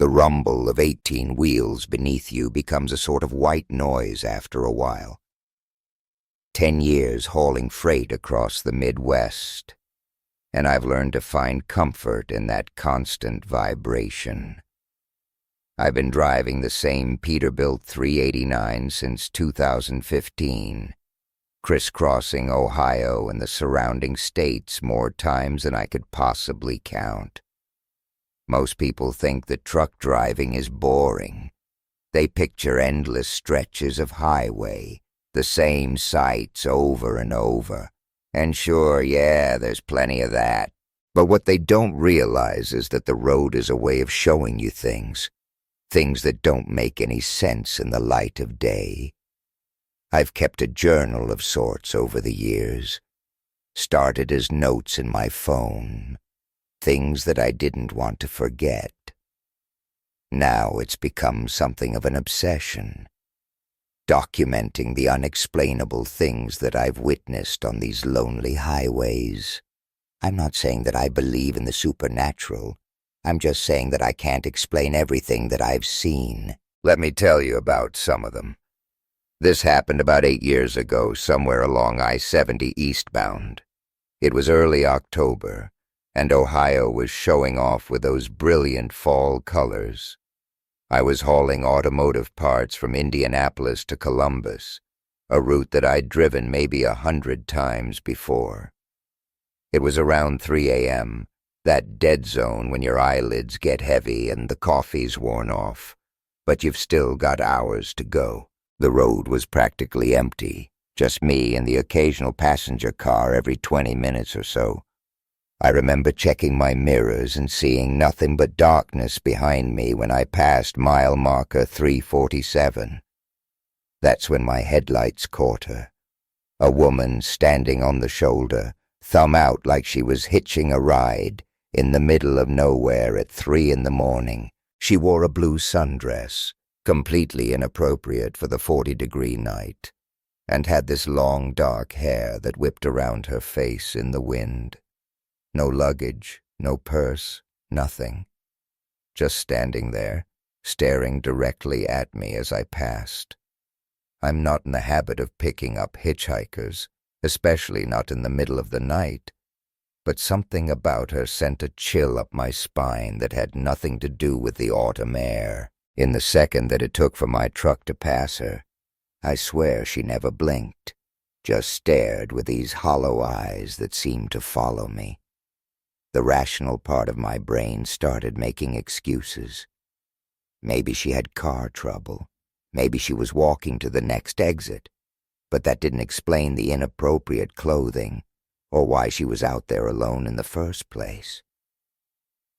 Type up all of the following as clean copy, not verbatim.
The rumble of 18 wheels beneath you becomes a sort of white noise after a while. 10 years hauling freight across the Midwest, and I've learned to find comfort in that constant vibration. I've been driving the same Peterbilt 389 since 2015, crisscrossing Ohio and the surrounding states more times than I could possibly count. Most people think that truck driving is boring. They picture endless stretches of highway, the same sights over and over. And sure, yeah, there's plenty of that. But what they don't realize is that the road is a way of showing you things that don't make any sense in the light of day. I've kept a journal of sorts over the years. Started as notes in my phone, things that I didn't want to forget. Now it's become something of an obsession, documenting the unexplainable things that I've witnessed on these lonely highways. I'm not saying that I believe in the supernatural. I'm just saying that I can't explain everything that I've seen. Let me tell you about some of them. This happened about 8 years ago, somewhere along I-70 eastbound. It was early October, and Ohio was showing off with those brilliant fall colors. I was hauling automotive parts from Indianapolis to Columbus, a route that I'd driven maybe 100 times before. It was around 3 a.m., that dead zone when your eyelids get heavy and the coffee's worn off, but you've still got hours to go. The road was practically empty, just me and the occasional passenger car every 20 minutes or so. I remember checking my mirrors and seeing nothing but darkness behind me when I passed mile marker 347. That's when my headlights caught her. A woman standing on the shoulder, thumb out like she was hitching a ride, in the middle of nowhere at 3 in the morning. She wore a blue sundress, completely inappropriate for the 40-degree night, and had this long dark hair that whipped around her face in the wind. No luggage, no purse, nothing. Just standing there, staring directly at me as I passed. I'm not in the habit of picking up hitchhikers, especially not in the middle of the night, but something about her sent a chill up my spine that had nothing to do with the autumn air. In the second that it took for my truck to pass her, I swear she never blinked, just stared with these hollow eyes that seemed to follow me. The rational part of my brain started making excuses. Maybe she had car trouble. Maybe she was walking to the next exit. But that didn't explain the inappropriate clothing or why she was out there alone in the first place.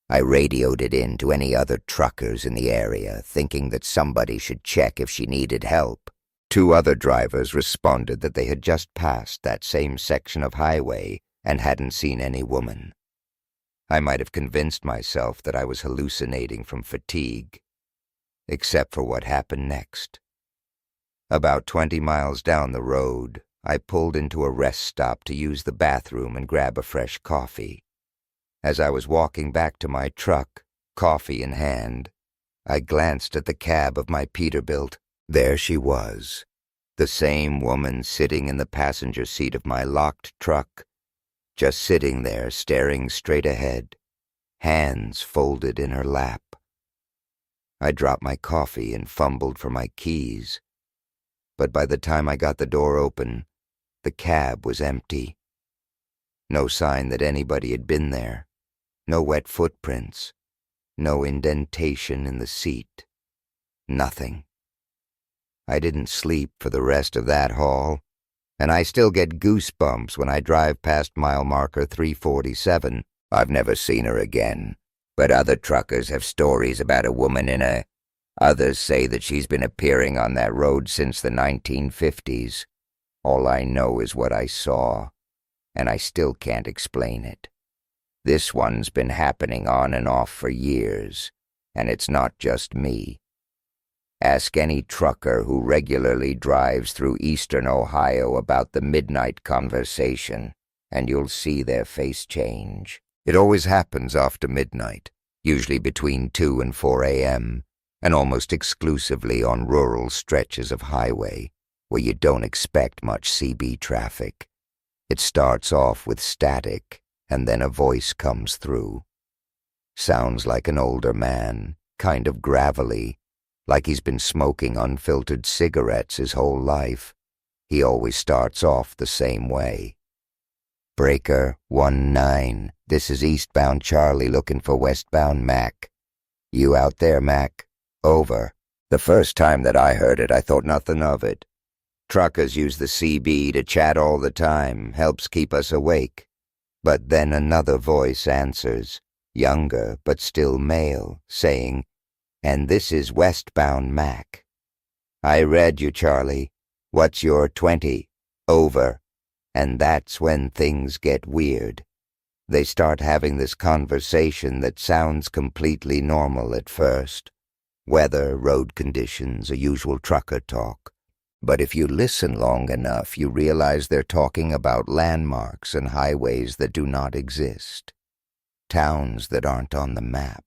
I radioed it in to any other truckers in the area, thinking that somebody should check if she needed help. 2 other drivers responded that they had just passed that same section of highway and hadn't seen any woman. I might have convinced myself that I was hallucinating from fatigue, except for what happened next. About 20 miles down the road, I pulled into a rest stop to use the bathroom and grab a fresh coffee. As I was walking back to my truck, coffee in hand, I glanced at the cab of my Peterbilt. There she was, the same woman sitting in the passenger seat of my locked truck, just sitting there staring straight ahead, hands folded in her lap. I dropped my coffee and fumbled for my keys, but by the time I got the door open, the cab was empty. No sign that anybody had been there, no wet footprints, no indentation in the seat, nothing. I didn't sleep for the rest of that haul, and I still get goosebumps when I drive past mile marker 347. I've never seen her again, but other truckers have stories about a woman in a... Others say that she's been appearing on that road since the 1950s. All I know is what I saw, and I still can't explain it. This one's been happening on and off for years, and it's not just me. Ask any trucker who regularly drives through eastern Ohio about the midnight conversation, and you'll see their face change. It always happens after midnight. usually between 2 and 4 a.m., and almost exclusively on rural stretches of highway where you don't expect much CB traffic. It starts off with static, and then a voice comes through. Sounds like an older man, kind of gravelly, like he's been smoking unfiltered cigarettes his whole life. He always starts off the same way. Breaker 19, this is eastbound Charlie looking for westbound Mac. You out there, Mac? Over. The first time that I heard it, I thought nothing of it. Truckers use the CB to chat all the time, helps keep us awake. But then another voice answers, younger but still male, saying, "And this is westbound Mac. I read you, Charlie. What's your 20? Over." And that's when things get weird. They start having this conversation that sounds completely normal at first. Weather, road conditions, a usual trucker talk. But if you listen long enough, you realize they're talking about landmarks and highways that do not exist, towns that aren't on the map.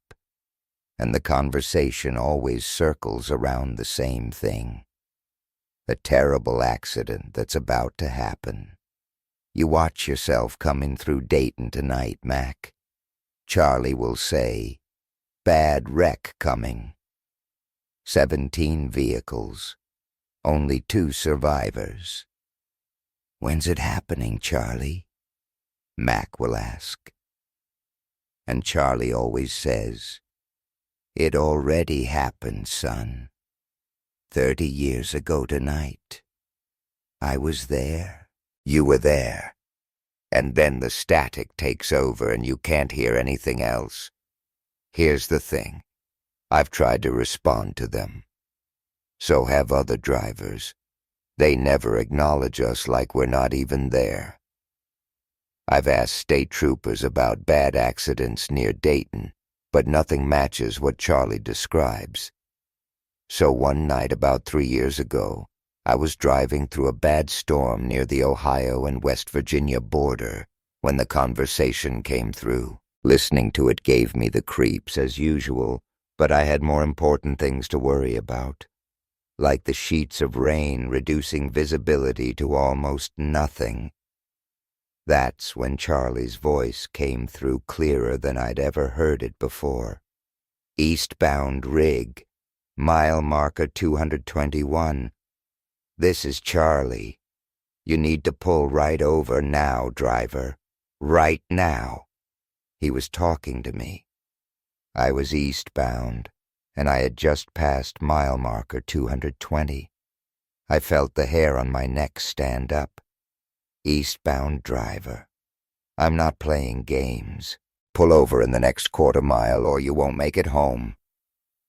And the conversation always circles around the same thing. A terrible accident that's about to happen. You watch yourself coming through Dayton tonight, Mac. Charlie will say, "Bad wreck coming. 17 vehicles. Only 2 survivors." "When's it happening, Charlie?" Mac will ask. And Charlie always says, "It already happened, son. 30 years ago tonight. I was there. You were there." And then the static takes over and you can't hear anything else. Here's the thing. I've tried to respond to them. So have other drivers. They never acknowledge us like we're not even there. I've asked state troopers about bad accidents near Dayton, but nothing matches what Charlie describes. So one night about 3 years ago, I was driving through a bad storm near the Ohio and West Virginia border when the conversation came through. Listening to it gave me the creeps as usual, but I had more important things to worry about, like the sheets of rain reducing visibility to almost nothing. That's when Charlie's voice came through clearer than I'd ever heard it before. "Eastbound rig, mile marker 221. This is Charlie. You need to pull right over now, driver. Right now." He was talking to me. I was eastbound, and I had just passed mile marker 220. I felt the hair on my neck stand up. "Eastbound driver. I'm not playing games. Pull over in the next quarter mile or you won't make it home."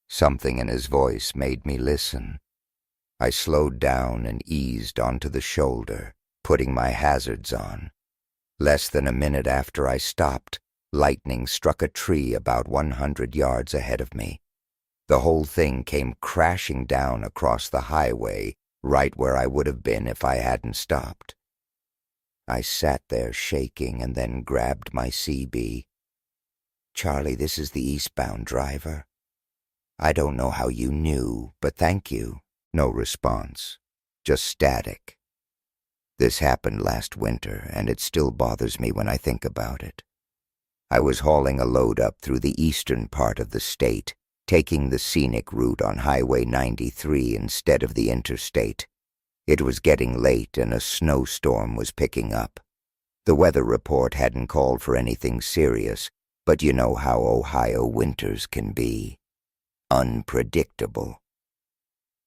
Something in his voice made me listen. I slowed down and eased onto the shoulder, putting my hazards on. Less than a minute after I stopped, lightning struck a tree about 100 yards ahead of me. The whole thing came crashing down across the highway, right where I would have been if I hadn't stopped. I sat there shaking and then grabbed my CB. "Charlie, this is the eastbound driver. I don't know how you knew, but thank you." No response, just static. This happened last winter, and it still bothers me when I think about it. I was hauling a load up through the eastern part of the state, taking the scenic route on Highway 93 instead of the interstate. It was getting late and a snowstorm was picking up. The weather report hadn't called for anything serious, but you know how Ohio winters can be. Unpredictable.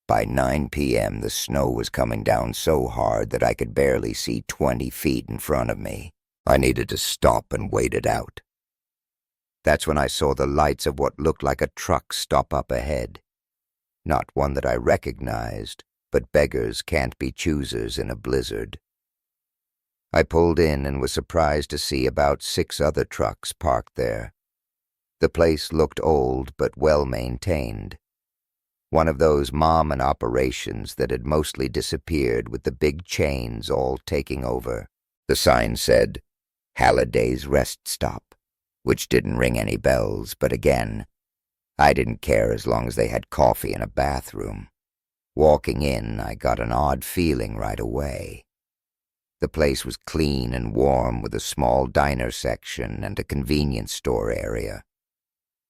By 9 p.m., the snow was coming down so hard that I could barely see 20 feet in front of me. I needed to stop and wait it out. That's when I saw the lights of what looked like a truck stop up ahead. Not one that I recognized, but beggars can't be choosers in a blizzard. I pulled in and was surprised to see about 6 other trucks parked there. The place looked old but well-maintained. One of those mom and operations that had mostly disappeared with the big chains all taking over. The sign said, "Halliday's Rest Stop." which didn't ring any bells, but again, I didn't care as long as they had coffee and a bathroom. Walking in, I got an odd feeling right away. The place was clean and warm with a small diner section and a convenience store area.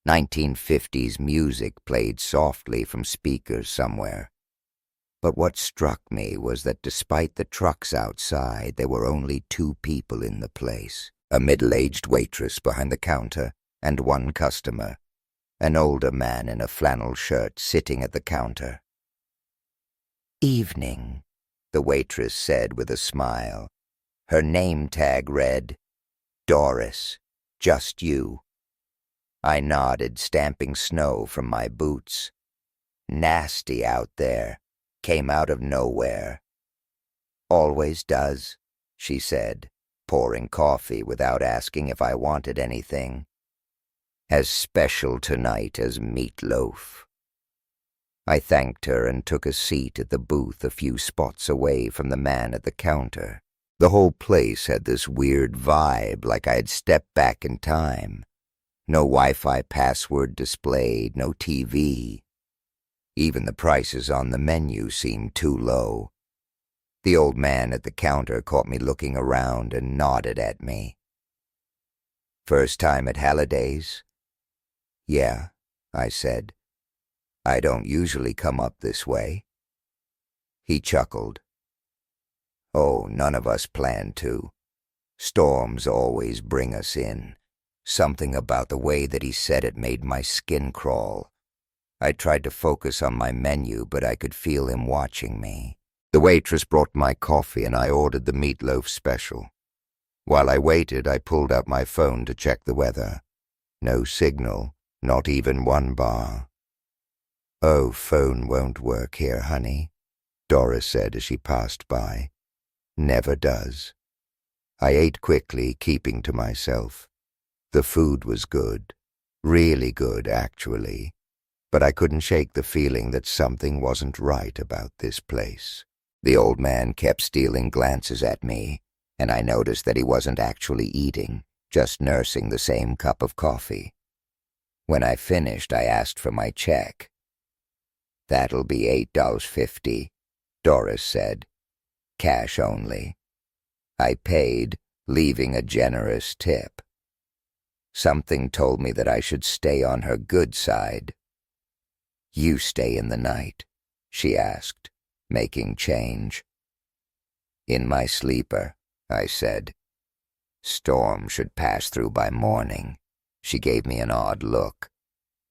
1950s music played softly from speakers somewhere. But what struck me was that despite the trucks outside, there were only 2 people in the place. A middle-aged waitress behind the counter and 1 customer, an older man in a flannel shirt sitting at the counter. "Evening," the waitress said with a smile. Her name tag read, "Doris, just you." I nodded, stamping snow from my boots. "Nasty out there. Came out of nowhere." "Always does," she said, pouring coffee without asking if I wanted anything. "As special tonight as meatloaf." I thanked her and took a seat at the booth a few spots away from the man at the counter. The whole place had this weird vibe, like I had stepped back in time. No Wi-Fi password displayed, no TV. Even the prices on the menu seemed too low. The old man at the counter caught me looking around and nodded at me. "First time at Halliday's?" "Yeah," I said. "I don't usually come up this way." He chuckled. "Oh, none of us plan to. Storms always bring us in." Something about the way that he said it made my skin crawl. I tried to focus on my menu, but I could feel him watching me. The waitress brought my coffee and I ordered the meatloaf special. While I waited, I pulled out my phone to check the weather. No signal, not even 1 bar. "Oh, phone won't work here, honey," Doris said as she passed by. "Never does." I ate quickly, keeping to myself. The food was good. Really good, actually. But I couldn't shake the feeling that something wasn't right about this place. The old man kept stealing glances at me, and I noticed that he wasn't actually eating, just nursing the same cup of coffee. When I finished, I asked for my check. "That'll be $8.50, Doris said. "Cash only." I paid, leaving a generous tip. Something told me that I should stay on her good side. "You stay in the night?" she asked, making change. "In my sleeper," I said. "Storm should pass through by morning." She gave me an odd look.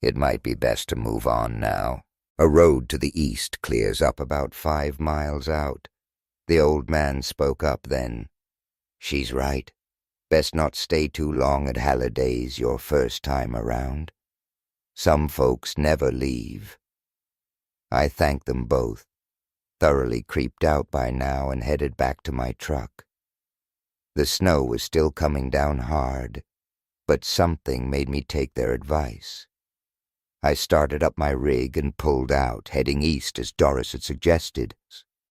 It might be best to move on now. A road to the east clears up about 5 miles out. The old man spoke up then. "She's right. Best not stay too long at Halliday's your first time around. Some folks never leave." I thanked them both, thoroughly creeped out by now, and headed back to my truck. The snow was still coming down hard, but something made me take their advice. I started up my rig and pulled out, heading east as Doris had suggested.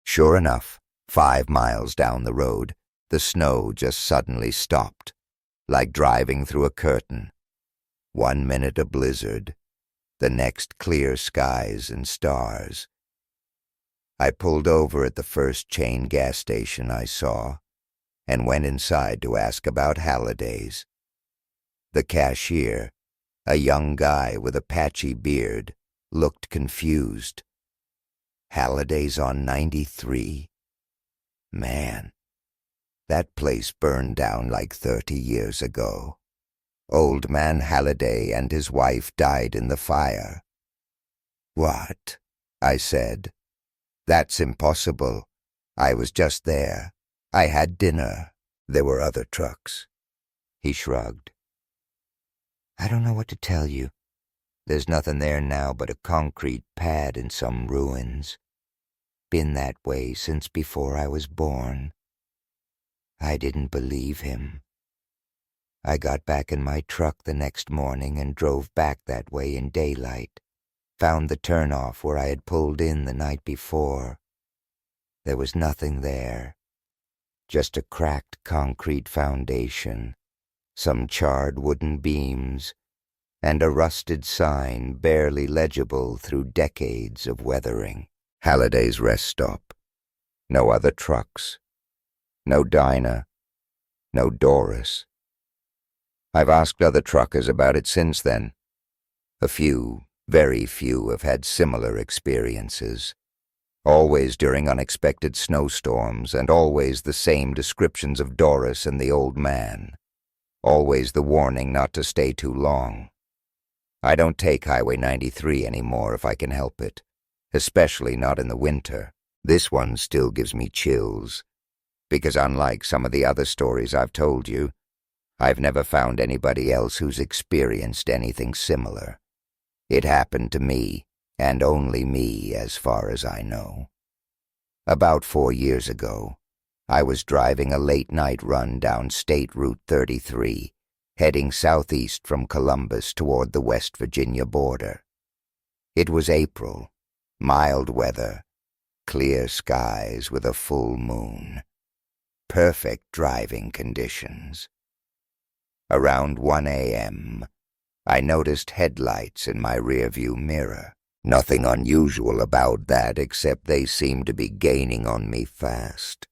Sure enough, 5 miles down the road, the snow just suddenly stopped, like driving through a curtain. 1 minute a blizzard, the next clear skies and stars. I pulled over at the first chain gas station I saw and went inside to ask about Halliday's. The cashier, a young guy with a patchy beard, looked confused. "Halliday's on 93? Man, that place burned down like 30 years ago. Old man Halliday and his wife died in the fire." "What?" I said. "That's impossible. I was just there. I had dinner. There were other trucks." He shrugged. "I don't know what to tell you. There's nothing there now but a concrete pad and some ruins. Been that way since before I was born." I didn't believe him. I got back in my truck the next morning and drove back that way in daylight. Found the turnoff where I had pulled in the night before. There was nothing there. Just a cracked concrete foundation, some charred wooden beams, and a rusted sign barely legible through decades of weathering. Halliday's rest stop. No other trucks. No Dinah. No Doris. I've asked other truckers about it since then. A few, very few, have had similar experiences. Always during unexpected snowstorms, and always the same descriptions of Doris and the old man. Always the warning not to stay too long. I don't take Highway 93 anymore if I can help it, especially not in the winter. This one still gives me chills, because unlike some of the other stories I've told you, I've never found anybody else who's experienced anything similar. It happened to me, and only me as far as I know. About 4 years ago, I was driving a late-night run down State Route 33, heading southeast from Columbus toward the West Virginia border. It was April, mild weather, clear skies with a full moon. Perfect driving conditions. Around 1 a.m., I noticed headlights in my rearview mirror. Nothing unusual about that except they seemed to be gaining on me fast.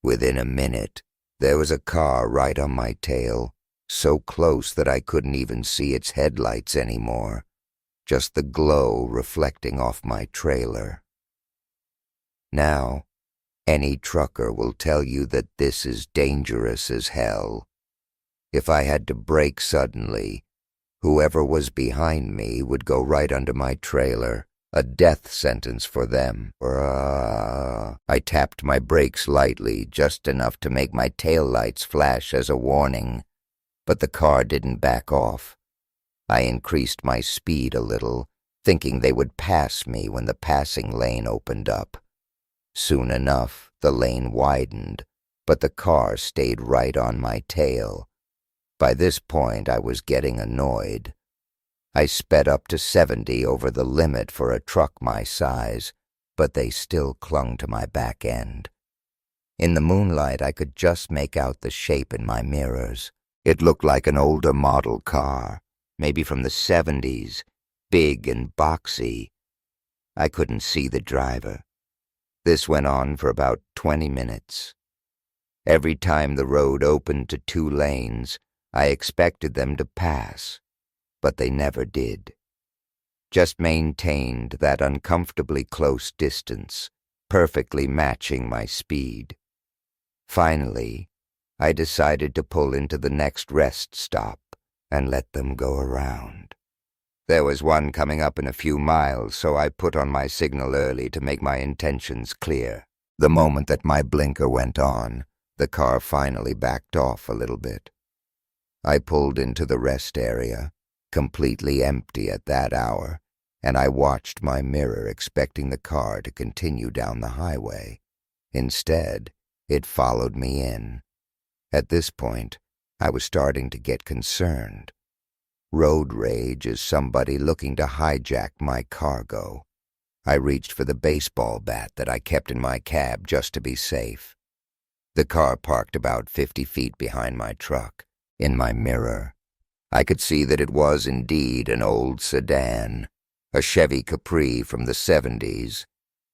Within a minute, there was a car right on my tail, so close that I couldn't even see its headlights anymore, just the glow reflecting off my trailer. Now, any trucker will tell you that this is dangerous as hell. If I had to brake suddenly, whoever was behind me would go right under my trailer, a death sentence for them. I tapped my brakes lightly, just enough to make my taillights flash as a warning, but the car didn't back off. I increased my speed a little, thinking they would pass me when the passing lane opened up. Soon enough, the lane widened, but the car stayed right on my tail. By this point, I was getting annoyed. I sped up to 70 over the limit for a truck my size, but they still clung to my back end. In the moonlight, I could just make out the shape in my mirrors. It looked like an older model car, maybe from the 70s, big and boxy. I couldn't see the driver. This went on for about 20 minutes. Every time the road opened to 2 lanes, I expected them to pass, but they never did. Just maintained that uncomfortably close distance, perfectly matching my speed. Finally, I decided to pull into the next rest stop and let them go around. There was one coming up in a few miles, so I put on my signal early to make my intentions clear. The moment that my blinker went on, the car finally backed off a little bit. I pulled into the rest area, completely empty at that hour, and I watched my mirror expecting the car to continue down the highway. Instead, it followed me in. At this point, I was starting to get concerned. Road rage is somebody looking to hijack my cargo. I reached for the baseball bat that I kept in my cab just to be safe. The car parked about 50 feet behind my truck. In my mirror, I could see that it was indeed an old sedan, a Chevy Capri from the 70s,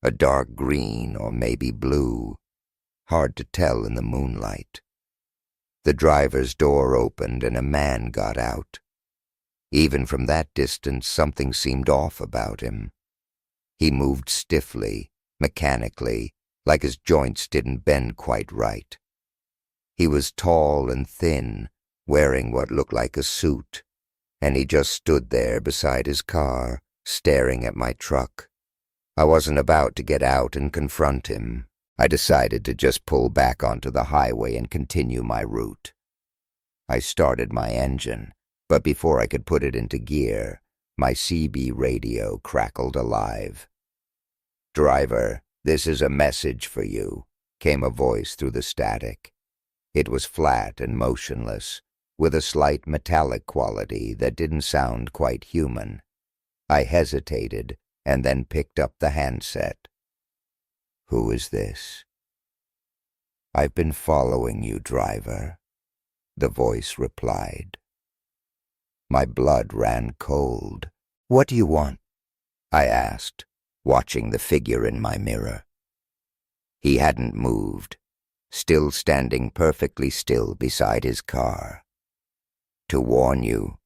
a dark green or maybe blue, hard to tell in the moonlight. The driver's door opened and a man got out. Even from that distance, something seemed off about him. He moved stiffly, mechanically, like his joints didn't bend quite right. He was tall and thin, wearing what looked like a suit, and he just stood there beside his car, staring at my truck. I wasn't about to get out and confront him. I decided to just pull back onto the highway and continue my route. I started my engine, but before I could put it into gear, my CB radio crackled alive. "Driver, this is a message for you," came a voice through the static. It was flat and motionless, with a slight metallic quality that didn't sound quite human. I hesitated and then picked up the handset. "Who is this?" "I've been following you, driver. the voice replied. My blood ran cold. What do you want? I asked, watching the figure in my mirror. He hadn't moved, still standing perfectly still beside his car. To warn you,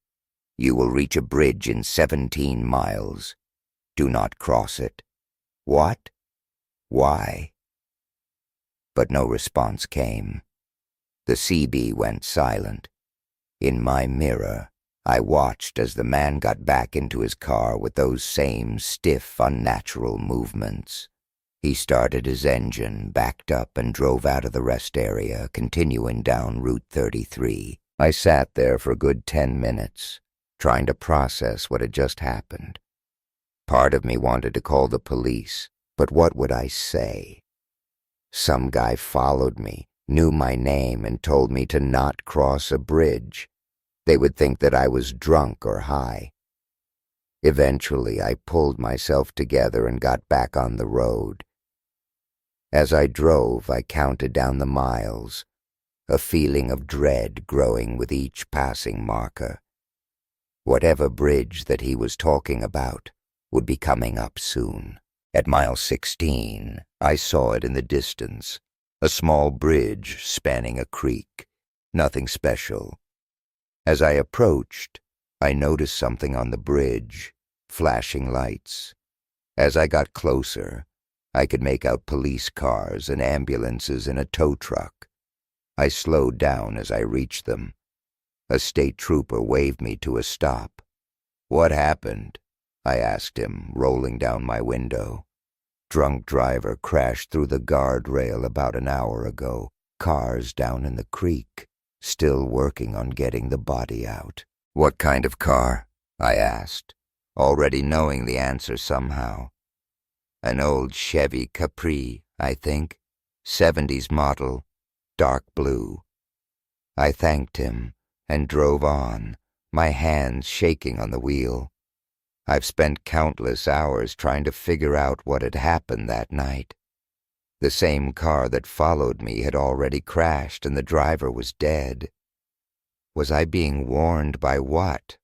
you will reach a bridge in 17 miles. Do not cross it. What? Why? But no response came. The CB went silent. In my mirror, I watched as the man got back into his car with those same stiff, unnatural movements. He started his engine, backed up, and drove out of the rest area, continuing down Route 33. I sat there for a good 10 minutes, trying to process what had just happened. Part of me wanted to call the police, but what would I say? Some guy followed me, knew my name, and told me to not cross a bridge. They would think that I was drunk or high. Eventually, I pulled myself together and got back on the road. As I drove, I counted down the miles, a feeling of dread growing with each passing marker. Whatever bridge that he was talking about would be coming up soon. At mile 16, I saw it in the distance, a small bridge spanning a creek, nothing special. As I approached, I noticed something on the bridge, flashing lights. As I got closer, I could make out police cars and ambulances and a tow truck. I slowed down as I reached them. A state trooper waved me to a stop. What happened? I asked him, rolling down my window. Drunk driver crashed through the guardrail about an hour ago. Cars down in the creek. Still working on getting the body out. What kind of car? I asked, already knowing the answer somehow. An old Chevy Capri, I think. 70s model, dark blue. I thanked him and drove on, my hands shaking on the wheel. I've spent countless hours trying to figure out what had happened that night. The same car that followed me had already crashed and the driver was dead. Was I being warned by what?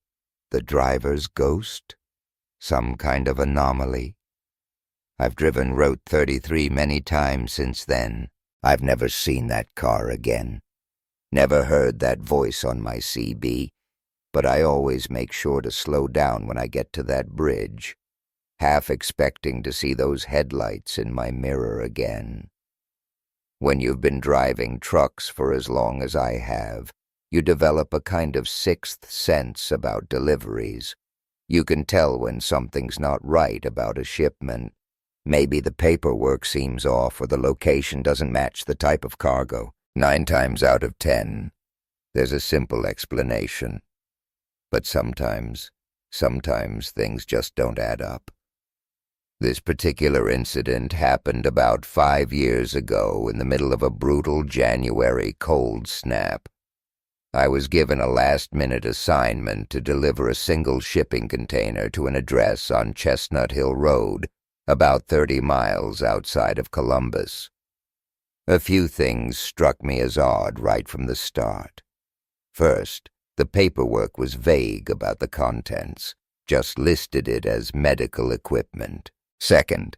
The driver's ghost? Some kind of anomaly? I've driven Route 33 many times since then. I've never seen that car again. Never heard that voice on my CB, but I always make sure to slow down when I get to that bridge, half expecting to see those headlights in my mirror again. When you've been driving trucks for as long as I have, you develop a kind of sixth sense about deliveries. You can tell when something's not right about a shipment. Maybe the paperwork seems off or the location doesn't match the type of cargo. 9 times out of 10, there's a simple explanation. But sometimes things just don't add up. This particular incident happened about 5 years ago in the middle of a brutal January cold snap. I was given a last-minute assignment to deliver a single shipping container to an address on Chestnut Hill Road, about 30 miles outside of Columbus. A few things struck me as odd right from the start. First, the paperwork was vague about the contents, just listed it as medical equipment. Second,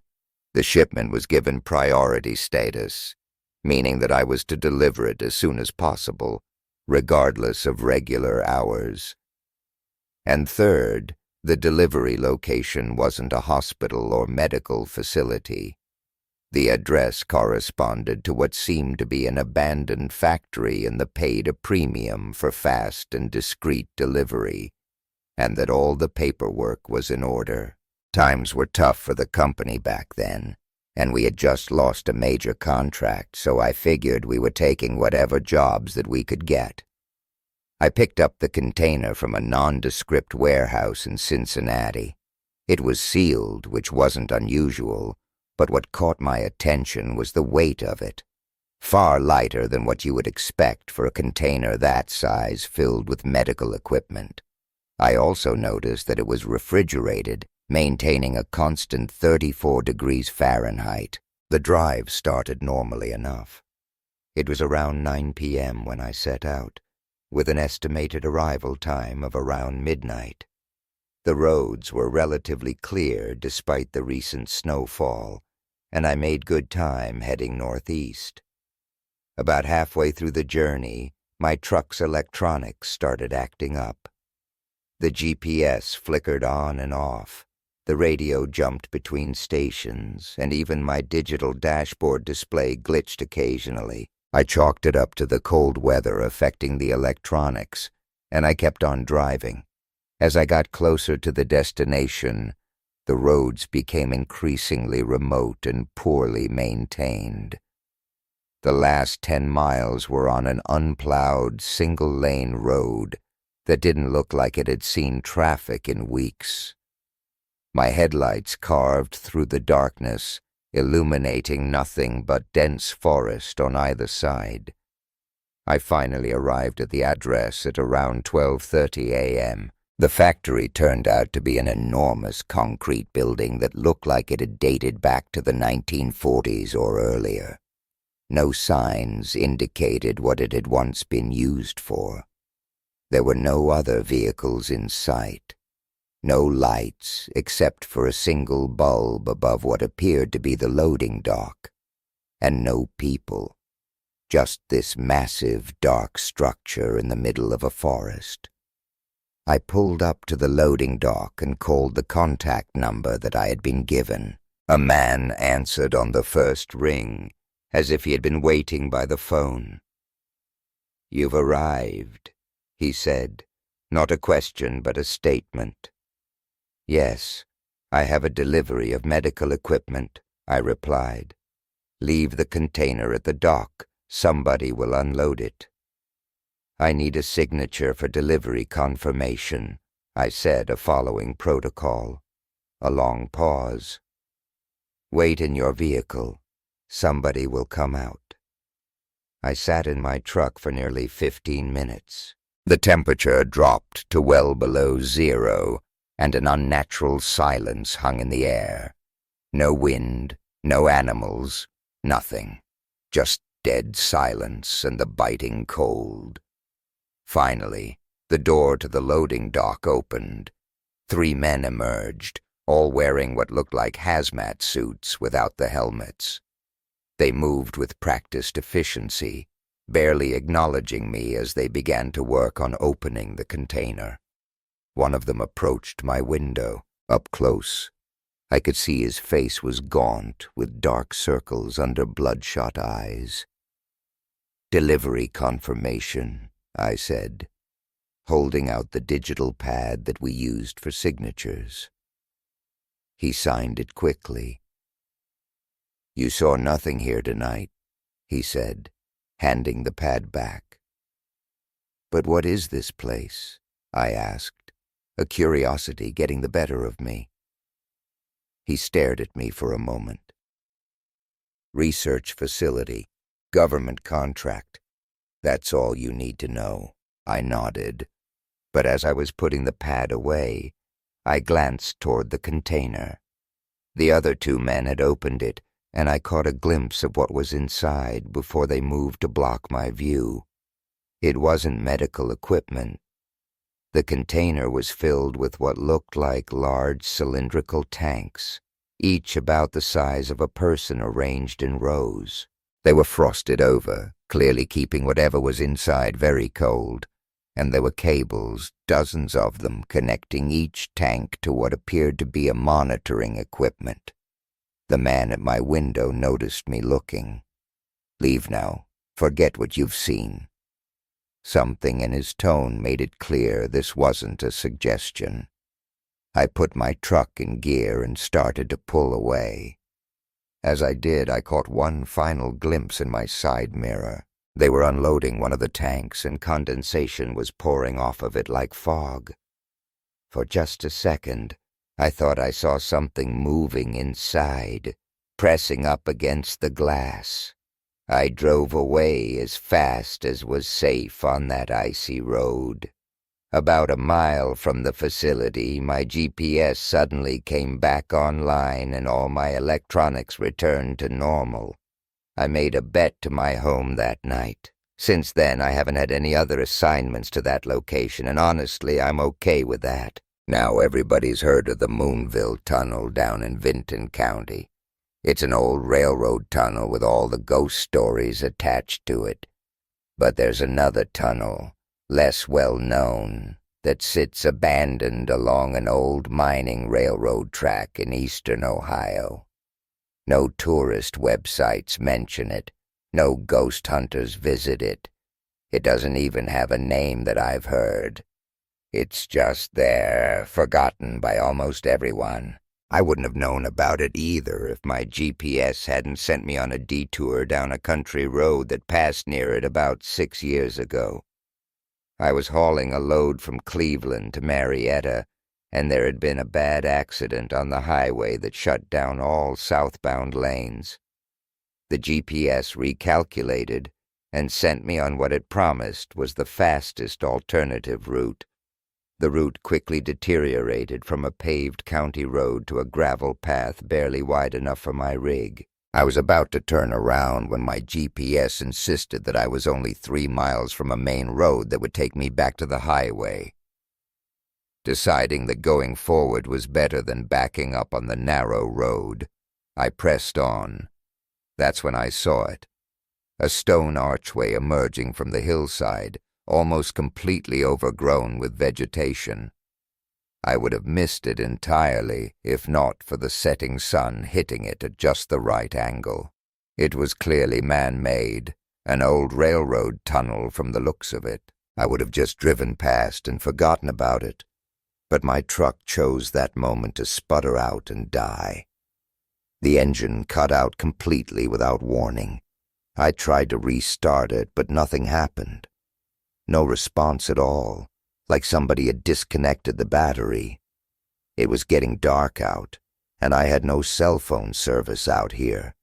the shipment was given priority status, meaning that I was to deliver it as soon as possible, regardless of regular hours. And third, the delivery location wasn't a hospital or medical facility. The address corresponded to what seemed to be an abandoned factory and that paid a premium for fast and discreet delivery, and that all the paperwork was in order. Times were tough for the company back then, and we had just lost a major contract, so I figured we were taking whatever jobs that we could get. I picked up the container from a nondescript warehouse in Cincinnati. It was sealed, which wasn't unusual, but what caught my attention was the weight of it. Far lighter than what you would expect for a container that size filled with medical equipment. I also noticed that it was refrigerated, maintaining a constant 34 degrees Fahrenheit. The drive started normally enough. It was around 9 p.m. when I set out. with an estimated arrival time of around midnight. The roads were relatively clear despite the recent snowfall, and I made good time heading northeast. About halfway through the journey, my truck's electronics started acting up. The GPS flickered on and off, the radio jumped between stations, and even my digital dashboard display glitched occasionally. I chalked it up to the cold weather affecting the electronics, and I kept on driving. As I got closer to the destination, the roads became increasingly remote and poorly maintained. The last 10 miles were on an unplowed, single-lane road that didn't look like it had seen traffic in weeks. My headlights carved through the darkness, illuminating nothing but dense forest on either side. I finally arrived at the address at around 12:30 a.m. The factory turned out to be an enormous concrete building that looked like it had dated back to the 1940s or earlier. No signs indicated what it had once been used for. There were no other vehicles in sight. No lights except for a single bulb above what appeared to be the loading dock. And no people. Just this massive, dark structure in the middle of a forest. I pulled up to the loading dock and called the contact number that I had been given. A man answered on the first ring, as if he had been waiting by the phone. "You've arrived," he said, not a question but a statement. "Yes, I have a delivery of medical equipment," I replied. "Leave the container at the dock. Somebody will unload it." "I need a signature for delivery confirmation," I said, following protocol. A long pause. "Wait in your vehicle. Somebody will come out." I sat in my truck for nearly 15 minutes. The temperature dropped to well below zero, and an unnatural silence hung in the air. No wind, no animals, nothing. Just dead silence and the biting cold. Finally, the door to the loading dock opened. 3 men emerged, all wearing what looked like hazmat suits without the helmets. They moved with practiced efficiency, barely acknowledging me as they began to work on opening the container. One of them approached my window, up close. I could see his face was gaunt, with dark circles under bloodshot eyes. "Delivery confirmation," I said, holding out the digital pad that we used for signatures. He signed it quickly. "You saw nothing here tonight," he said, handing the pad back. "But what is this place?" I asked, a curiosity getting the better of me. He stared at me for a moment. "Research facility, government contract. That's all you need to know," I nodded. But as I was putting the pad away, I glanced toward the container. The other 2 men had opened it, and I caught a glimpse of what was inside before they moved to block my view. It wasn't medical equipment. The container was filled with what looked like large cylindrical tanks, each about the size of a person arranged in rows. They were frosted over, clearly keeping whatever was inside very cold, and there were cables, dozens of them, connecting each tank to what appeared to be a monitoring equipment. The man at my window noticed me looking. "Leave now. Forget what you've seen." Something in his tone made it clear this wasn't a suggestion. I put my truck in gear and started to pull away. As I did, I caught one final glimpse in my side mirror. They were unloading one of the tanks, and condensation was pouring off of it like fog. For just a second, I thought I saw something moving inside, pressing up against the glass. I drove away as fast as was safe on that icy road. About a mile from the facility, my GPS suddenly came back online and all my electronics returned to normal. I made a bet to my home that night. Since then, I haven't had any other assignments to that location, and honestly, I'm okay with that. Now everybody's heard of the Moonville Tunnel down in Vinton County. It's an old railroad tunnel with all the ghost stories attached to it. But there's another tunnel, less well known, that sits abandoned along an old mining railroad track in eastern Ohio. No tourist websites mention it. No ghost hunters visit it. It doesn't even have a name that I've heard. It's just there, forgotten by almost everyone. I wouldn't have known about it either if my GPS hadn't sent me on a detour down a country road that passed near it about 6 years ago. I was hauling a load from Cleveland to Marietta, and there had been a bad accident on the highway that shut down all southbound lanes. The GPS recalculated and sent me on what it promised was the fastest alternative route. The route quickly deteriorated from a paved county road to a gravel path barely wide enough for my rig. I was about to turn around when my GPS insisted that I was only 3 miles from a main road that would take me back to the highway. Deciding that going forward was better than backing up on the narrow road, I pressed on. That's when I saw it. A stone archway emerging from the hillside, almost completely overgrown with vegetation. I would have missed it entirely if not for the setting sun hitting it at just the right angle. It was clearly man-made, an old railroad tunnel from the looks of it. I would have just driven past and forgotten about it, but my truck chose that moment to sputter out and die. The engine cut out completely without warning. I tried to restart it, but nothing happened. No response at all, like somebody had disconnected the battery. It was getting dark out, and I had no cell phone service out here.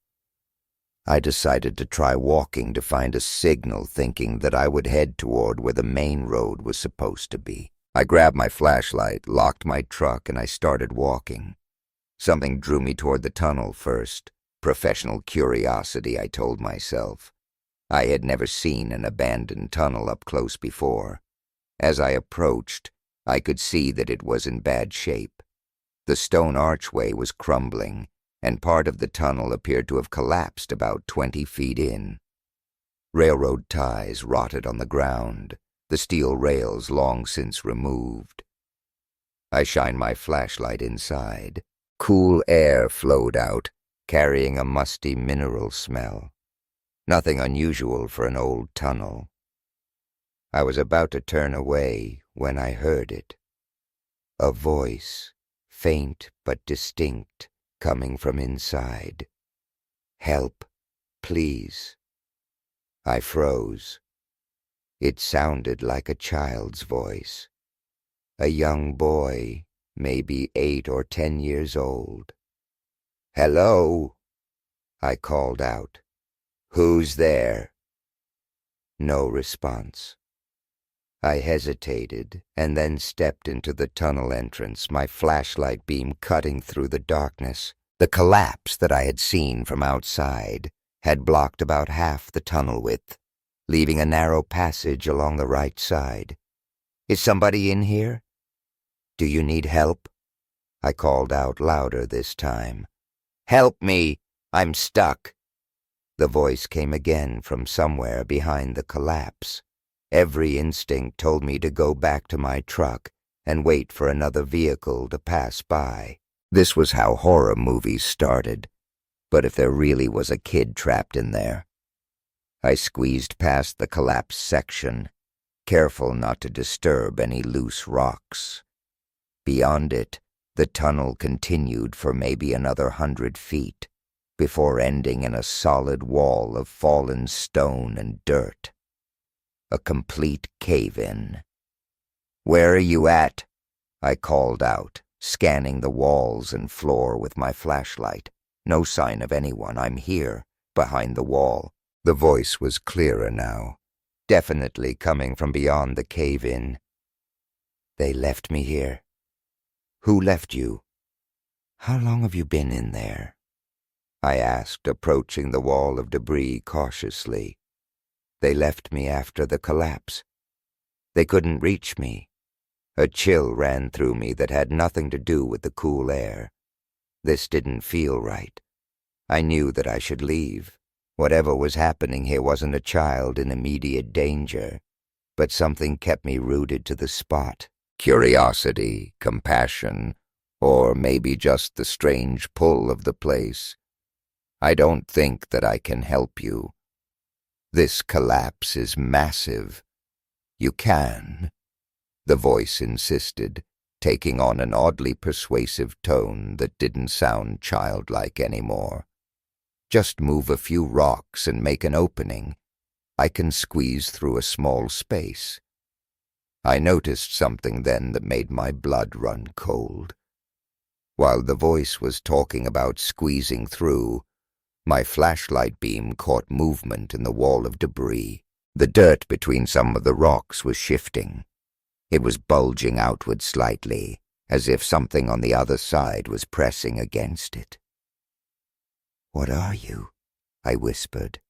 I decided to try walking to find a signal, thinking that I would head toward where the main road was supposed to be. I grabbed my flashlight, locked my truck, and I started walking. Something drew me toward the tunnel first. Professional curiosity, I told myself. I had never seen an abandoned tunnel up close before. As I approached, I could see that it was in bad shape. The stone archway was crumbling, and part of the tunnel appeared to have collapsed about 20 feet in. Railroad ties rotted on the ground, the steel rails long since removed. I shined my flashlight inside. Cool air flowed out, carrying a musty mineral smell. Nothing unusual for an old tunnel. I was about to turn away when I heard it. A voice, faint but distinct, coming from inside. "Help, please." I froze. It sounded like a child's voice. A young boy, maybe 8 or 10 years old. "Hello," I called out. "Who's there?" No response. I hesitated and then stepped into the tunnel entrance, my flashlight beam cutting through the darkness. The collapse that I had seen from outside had blocked about half the tunnel width, leaving a narrow passage along the right side. "Is somebody in here? Do you need help?" I called out louder this time. "Help me! I'm stuck!" The voice came again from somewhere behind the collapse. Every instinct told me to go back to my truck and wait for another vehicle to pass by. This was how horror movies started, but if there really was a kid trapped in there. I squeezed past the collapsed section, careful not to disturb any loose rocks. Beyond it, the tunnel continued for maybe another 100 feet, before ending in a solid wall of fallen stone and dirt. A complete cave-in. "Where are you at?" I called out, scanning the walls and floor with my flashlight. No sign of anyone. "I'm here, behind the wall." The voice was clearer now, definitely coming from beyond the cave-in. "They left me here." "Who left you?" "How long have you been in there?" I asked, approaching the wall of debris cautiously. They left me after the collapse. They couldn't reach me. A chill ran through me that had nothing to do with the cool air. This didn't feel right. I knew that I should leave. Whatever was happening here wasn't a child in immediate danger, but something kept me rooted to the spot. Curiosity, compassion, or maybe just the strange pull of the place. I don't think that I can help you. This collapse is massive. You can, the voice insisted, taking on an oddly persuasive tone that didn't sound childlike anymore. Just move a few rocks and make an opening. I can squeeze through a small space. I noticed something then that made my blood run cold. While the voice was talking about squeezing through, my flashlight beam caught movement in the wall of debris. The dirt between some of the rocks was shifting. It was bulging outward slightly, as if something on the other side was pressing against it. "What are you?" I whispered.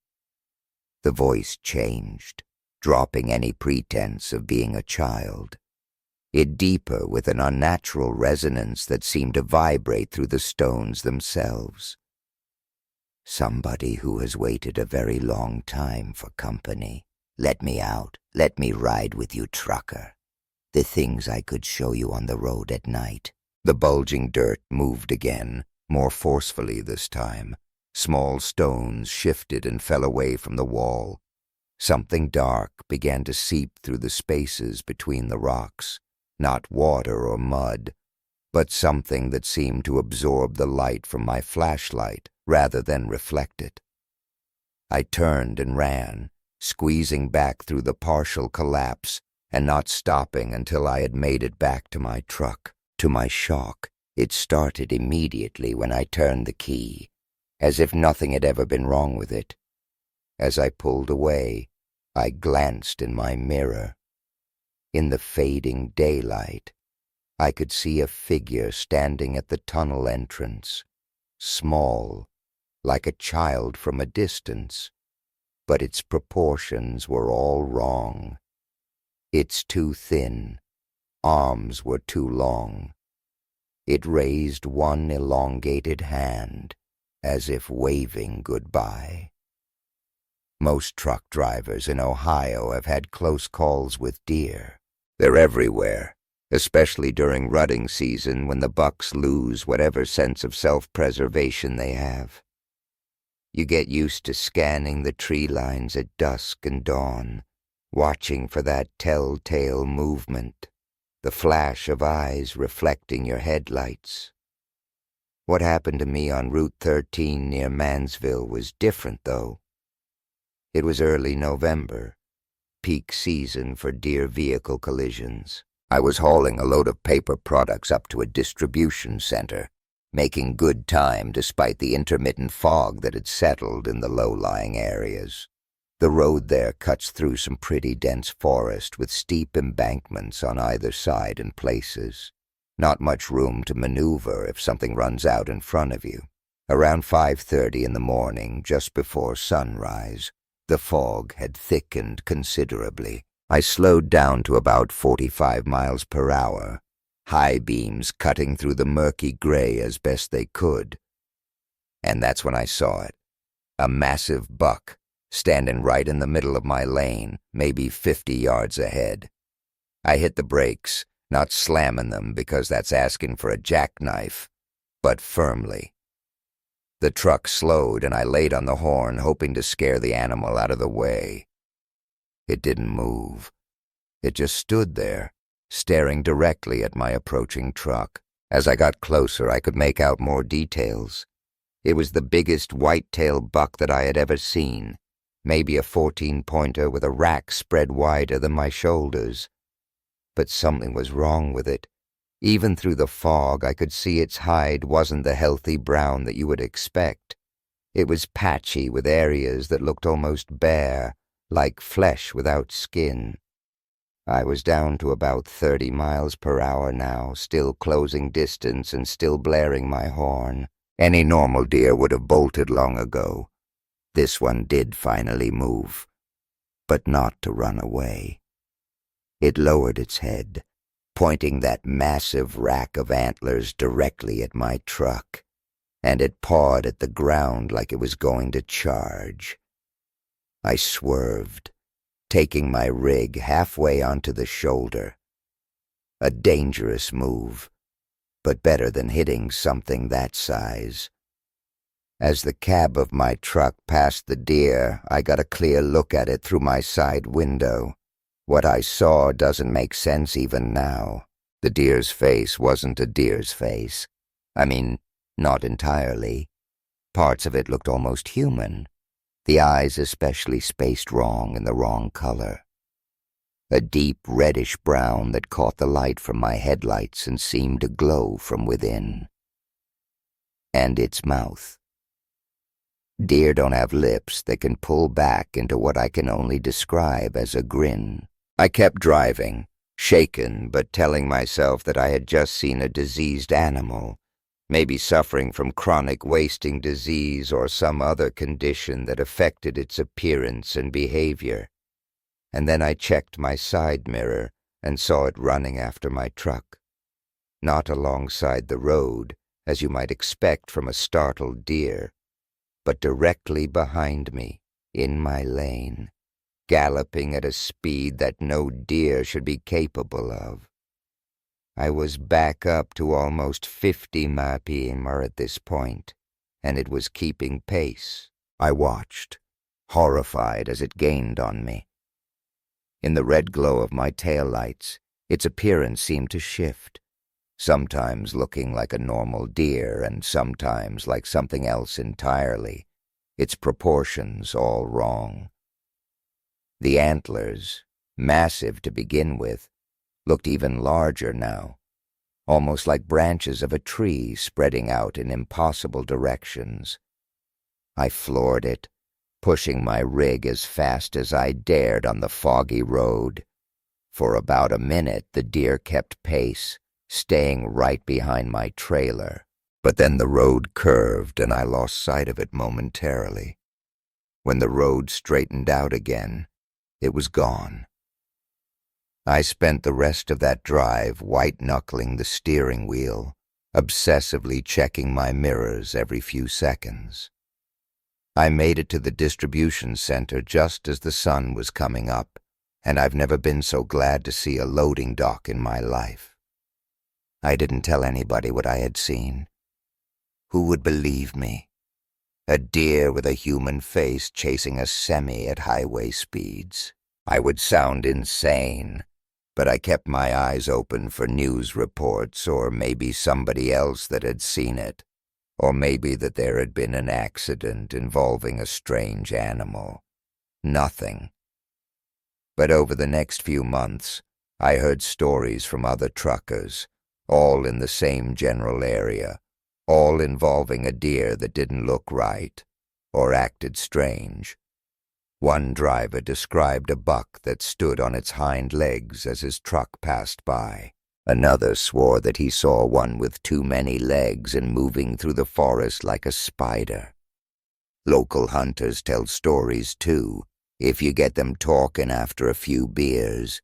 The voice changed, dropping any pretense of being a child. It deeper with an unnatural resonance that seemed to vibrate through the stones themselves. "Somebody who has waited a very long time for company. Let me out. Let me ride with you, trucker. The things I could show you on the road at night." The bulging dirt moved again, more forcefully this time. Small stones shifted and fell away from the wall. Something dark began to seep through the spaces between the rocks. Not water or mud, but something that seemed to absorb the light from my flashlight rather than reflect it. I turned and ran, squeezing back through the partial collapse and not stopping until I had made it back to my truck. To my shock, it started immediately when I turned the key, as if nothing had ever been wrong with it. As I pulled away, I glanced in my mirror. In the fading daylight, I could see a figure standing at the tunnel entrance, small, like a child from a distance, but its proportions were all wrong. It's too thin, arms were too long. It raised one elongated hand, as if waving goodbye. Most truck drivers in Ohio have had close calls with deer. They're everywhere, especially during rutting season when the bucks lose whatever sense of self-preservation they have. You get used to scanning the tree lines at dusk and dawn, watching for that telltale movement, the flash of eyes reflecting your headlights. What happened to me on Route 13 near Mansville was different, though. It was early November, peak season for deer vehicle collisions. I was hauling a load of paper products up to a distribution center, making good time despite the intermittent fog that had settled in the low-lying areas. The road there cuts through some pretty dense forest with steep embankments on either side in places. Not much room to maneuver if something runs out in front of you. Around 5:30 in the morning, just before sunrise, the fog had thickened considerably. I slowed down to about 45 miles per hour, high beams cutting through the murky gray as best they could. And that's when I saw it. A massive buck, standing right in the middle of my lane, maybe 50 yards ahead. I hit the brakes, not slamming them because that's asking for a jackknife, but firmly. The truck slowed and I laid on the horn, hoping to scare the animal out of the way. It didn't move. It just stood there, staring directly at my approaching truck. As I got closer, I could make out more details. It was the biggest white-tailed buck that I had ever seen, maybe a 14-pointer with a rack spread wider than my shoulders. But something was wrong with it. Even through the fog, I could see its hide wasn't the healthy brown that you would expect. It was patchy with areas that looked almost bare, like flesh without skin. I was down to about 30 miles per hour now, still closing distance and still blaring my horn. Any normal deer would have bolted long ago. This one did finally move. but not to run away. It lowered its head, pointing that massive rack of antlers directly at my truck, and it pawed at the ground like it was going to charge. I swerved, taking my rig halfway onto the shoulder. A dangerous move, but better than hitting something that size. As the cab of my truck passed the deer, I got a clear look at it through my side window. What I saw doesn't make sense even now. The deer's face wasn't a deer's face. I mean, not entirely. Parts of it looked almost human. The eyes especially spaced wrong in the wrong color. A deep reddish brown that caught the light from my headlights and seemed to glow from within. And its mouth. Deer don't have lips that can pull back into what I can only describe as a grin. I kept driving, shaken but telling myself that I had just seen a diseased animal, maybe suffering from chronic wasting disease or some other condition that affected its appearance and behavior. And then I checked my side mirror and saw it running after my truck. Not alongside the road, as you might expect from a startled deer, but directly behind me, in my lane, galloping at a speed that no deer should be capable of. I was back up to almost 50 mph at this point, and it was keeping pace. I watched, horrified as it gained on me. In the red glow of my taillights, its appearance seemed to shift, sometimes looking like a normal deer and sometimes like something else entirely, its proportions all wrong. The antlers, massive to begin with, looked even larger now, almost like branches of a tree spreading out in impossible directions. I floored it, pushing my rig as fast as I dared on the foggy road. For about a minute the deer kept pace, staying right behind my trailer, but then the road curved and I lost sight of it momentarily. When the road straightened out again, it was gone. I spent the rest of that drive white-knuckling the steering wheel, obsessively checking my mirrors every few seconds. I made it to the distribution center just as the sun was coming up, and I've never been so glad to see a loading dock in my life. I didn't tell anybody what I had seen. Who would believe me? A deer with a human face chasing a semi at highway speeds. I would sound insane, but I kept my eyes open for news reports or maybe somebody else that had seen it. Or maybe that there had been an accident involving a strange animal. Nothing. But over the next few months, I heard stories from other truckers, all in the same general area, all involving a deer that didn't look right, or acted strange. One driver described a buck that stood on its hind legs as his truck passed by. Another swore that he saw one with too many legs and moving through the forest like a spider. Local hunters tell stories too, if you get them talking after a few beers.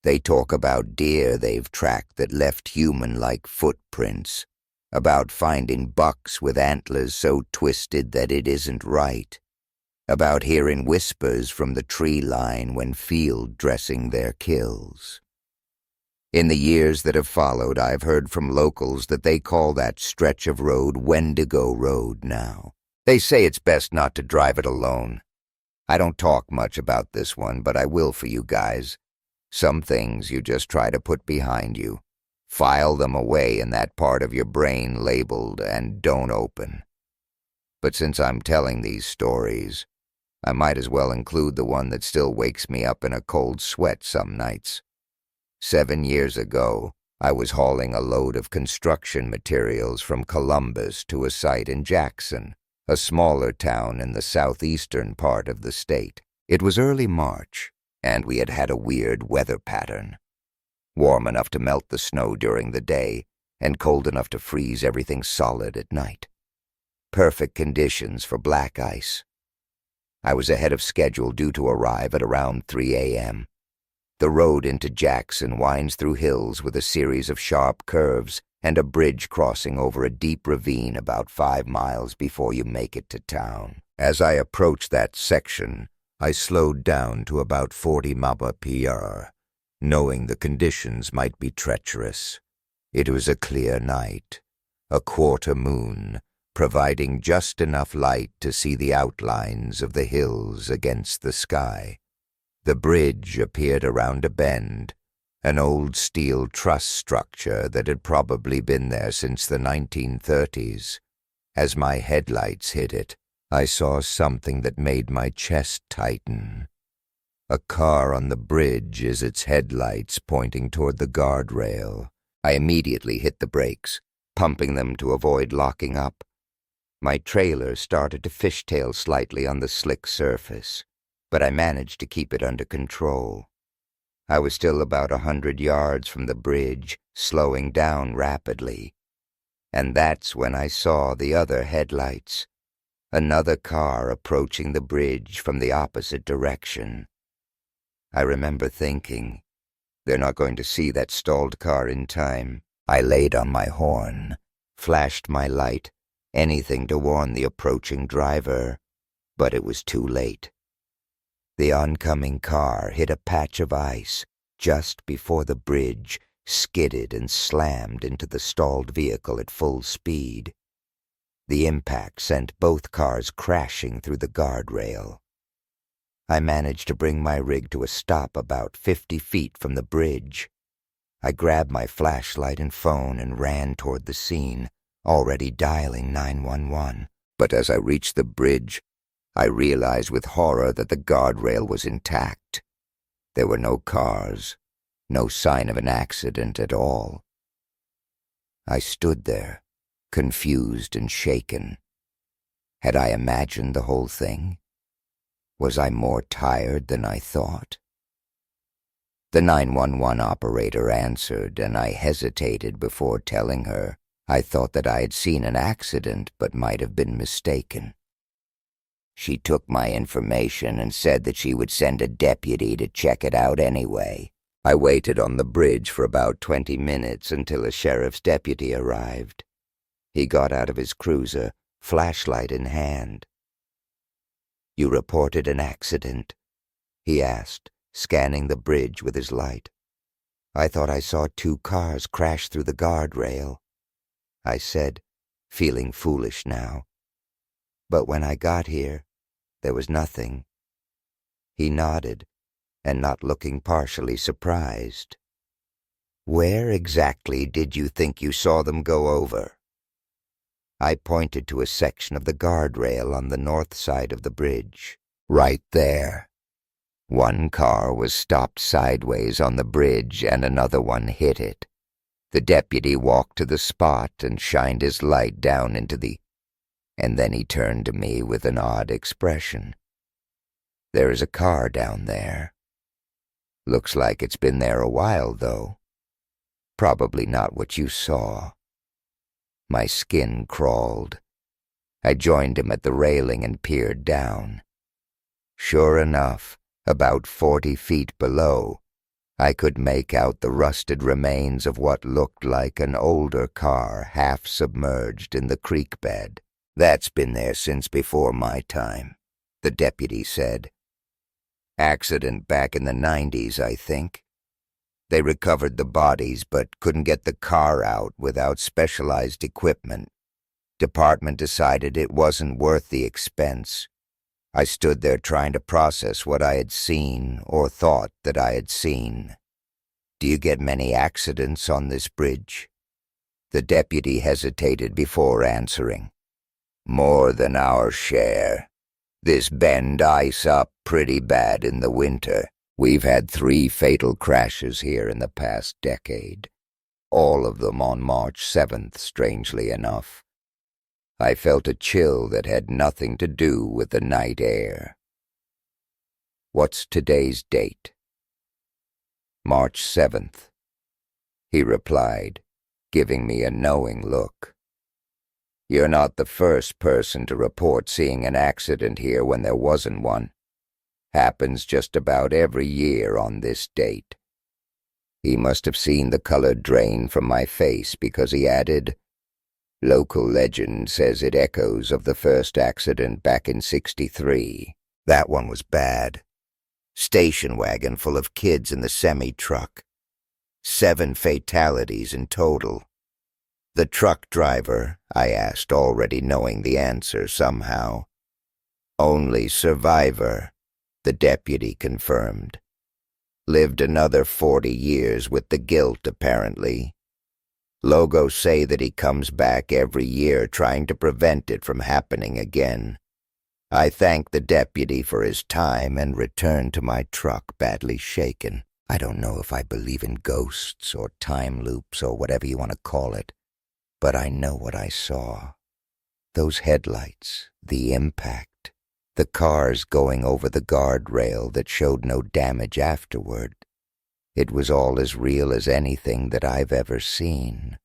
They talk about deer they've tracked that left human-like footprints, about finding bucks with antlers so twisted that it isn't right, about hearing whispers from the tree line when field dressing their kills. In the years that have followed, I've heard from locals that they call that stretch of road Wendigo Road now. They say it's best not to drive it alone. I don't talk much about this one, but I will for you guys. Some things you just try to put behind you. File them away in that part of your brain labeled and don't open. But since I'm telling these stories, I might as well include the one that still wakes me up in a cold sweat some nights. 7 years ago, I was hauling a load of construction materials from Columbus to a site in Jackson, a smaller town in the southeastern part of the state. It was early March, and we had had a weird weather pattern. Warm enough to melt the snow during the day, and cold enough to freeze everything solid at night. Perfect conditions for black ice. I was ahead of schedule, due to arrive at around 3 a.m. The road into Jackson winds through hills with a series of sharp curves and a bridge crossing over a deep ravine about 5 miles before you make it to town. As I approached that section, I slowed down to about 40 mph, knowing the conditions might be treacherous. It was a clear night, a quarter moon, providing just enough light to see the outlines of the hills against the sky. The bridge appeared around a bend, an old steel truss structure that had probably been there since the 1930s. As my headlights hit it, I saw something that made my chest tighten. A car on the bridge is its headlights pointing toward the guardrail. I immediately hit the brakes, pumping them to avoid locking up. My trailer started to fishtail slightly on the slick surface, but I managed to keep it under control. I was still about 100 yards from the bridge, slowing down rapidly. And that's when I saw the other headlights. Another car approaching the bridge from the opposite direction. I remember thinking, they're not going to see that stalled car in time. I laid on my horn, flashed my light, anything to warn the approaching driver, but it was too late. The oncoming car hit a patch of ice just before the bridge, skidded and slammed into the stalled vehicle at full speed. The impact sent both cars crashing through the guardrail. I managed to bring my rig to a stop about 50 feet from the bridge. I grabbed my flashlight and phone and ran toward the scene, already dialing 911. But as I reached the bridge, I realized with horror that the guardrail was intact. There were no cars, no sign of an accident at all. I stood there, confused and shaken. Had I imagined the whole thing? Was I more tired than I thought? The 911 operator answered, and I hesitated before telling her I thought that I had seen an accident but might have been mistaken. She took my information and said that she would send a deputy to check it out anyway. I waited on the bridge for about 20 minutes until a sheriff's deputy arrived. He got out of his cruiser, flashlight in hand. "You reported an accident?" he asked, scanning the bridge with his light. "I thought I saw 2 cars crash through the guardrail," I said, feeling foolish now. "But when I got here, there was nothing." He nodded, and not looking partially surprised. "Where exactly did you think you saw them go over?" I pointed to a section of the guardrail on the north side of the bridge. "Right there." One car was stopped sideways on the bridge and another one hit it. The deputy walked to the spot and shined his light down into the... And then he turned to me with an odd expression. "There is a car down there. Looks like it's been there a while, though. Probably not what you saw." My skin crawled. I joined him at the railing and peered down. Sure enough, about 40 feet below, I could make out the rusted remains of what looked like an older car half submerged in the creek bed. "That's been there since before my time," the deputy said. "Accident back in the 90s, I think. They recovered the bodies but couldn't get the car out without specialized equipment. Department decided it wasn't worth the expense. I stood there trying to process what I had seen or thought that I had seen." "Do you get many accidents on this bridge?" The deputy hesitated before answering. "More than our share. This bend ice up pretty bad in the winter. We've had 3 fatal crashes here in the past decade, all of them on March 7th, strangely enough. I felt a chill that had nothing to do with the night air." "What's today's date?" "March 7th, he replied, giving me a knowing look. You're not the first person to report seeing an accident here when there wasn't one. Happens just about every year on this date." He must have seen the color drain from my face because he added, "Local legend says it echoes of the first accident back in '63. That one was bad. Station wagon full of kids in the semi-truck. 7 fatalities in total." "The truck driver?" I asked, already knowing the answer somehow. "Only survivor," the deputy confirmed. "Lived another 40 years with the guilt, apparently. Logos say that he comes back every year trying to prevent it from happening again." I thanked the deputy for his time and returned to my truck badly shaken. I don't know if I believe in ghosts or time loops or whatever you want to call it, but I know what I saw. Those headlights, the impact, the cars going over the guardrail that showed no damage afterward. It was all as real as anything that I've ever seen.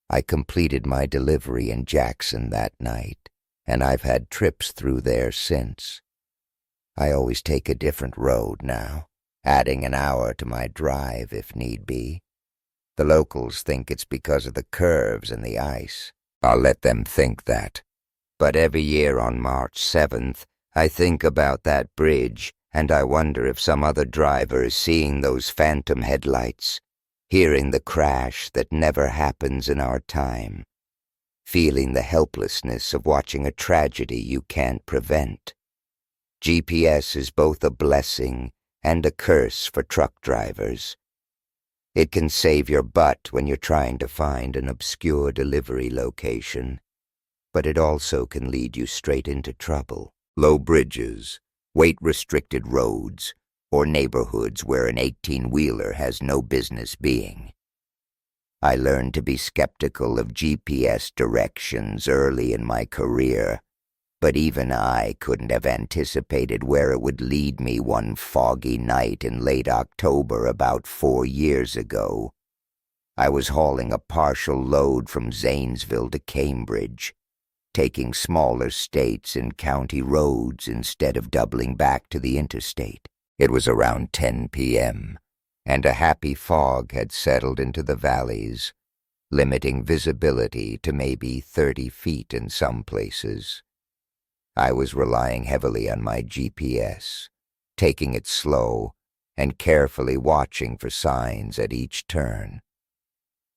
I completed my delivery in Jackson that night, and I've had trips through there since. I always take a different road now, adding an hour to my drive if need be. The locals think it's because of the curves and the ice. I'll let them think that. But every year on March 7th, I think about that bridge, and I wonder if some other driver is seeing those phantom headlights, hearing the crash that never happens in our time, feeling the helplessness of watching a tragedy you can't prevent. GPS is both a blessing and a curse for truck drivers. It can save your butt when you're trying to find an obscure delivery location, but it also can lead you straight into trouble. Low bridges, weight-restricted roads, or neighborhoods where an 18-wheeler has no business being. I learned to be skeptical of GPS directions early in my career, but even I couldn't have anticipated where it would lead me one foggy night in late October about 4 years ago. I was hauling a partial load from Zanesville to Cambridge, taking smaller states and county roads instead of doubling back to the interstate. It was around 10 p.m., and a happy fog had settled into the valleys, limiting visibility to maybe 30 feet in some places. I was relying heavily on my GPS, taking it slow and carefully watching for signs at each turn.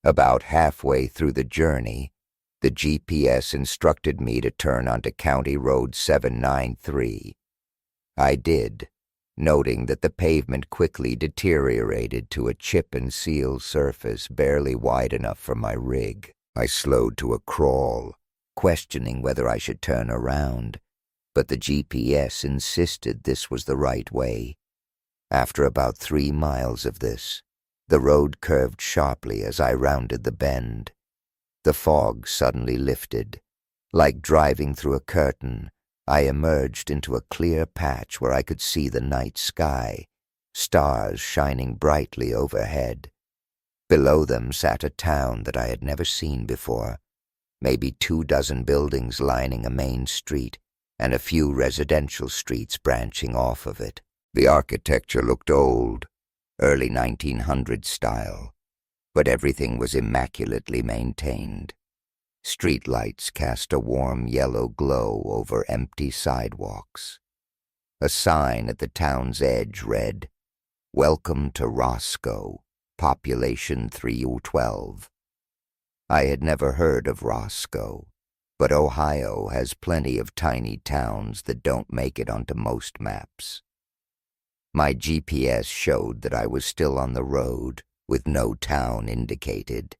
About halfway through the journey, the GPS instructed me to turn onto County Road 793. I did, noting that the pavement quickly deteriorated to a chip-and-seal surface barely wide enough for my rig. I slowed to a crawl, questioning whether I should turn around, but the GPS insisted this was the right way. After about 3 miles of this, the road curved sharply as I rounded the bend. The fog suddenly lifted. Like driving through a curtain, I emerged into a clear patch where I could see the night sky, stars shining brightly overhead. Below them sat a town that I had never seen before, maybe 24 buildings lining a main street, and a few residential streets branching off of it. The architecture looked old, early 1900s style, but everything was immaculately maintained. Streetlights cast a warm yellow glow over empty sidewalks. A sign at the town's edge read, "Welcome to Roscoe, population 312. I had never heard of Roscoe, but Ohio has plenty of tiny towns that don't make it onto most maps. My GPS showed that I was still on the road, with no town indicated,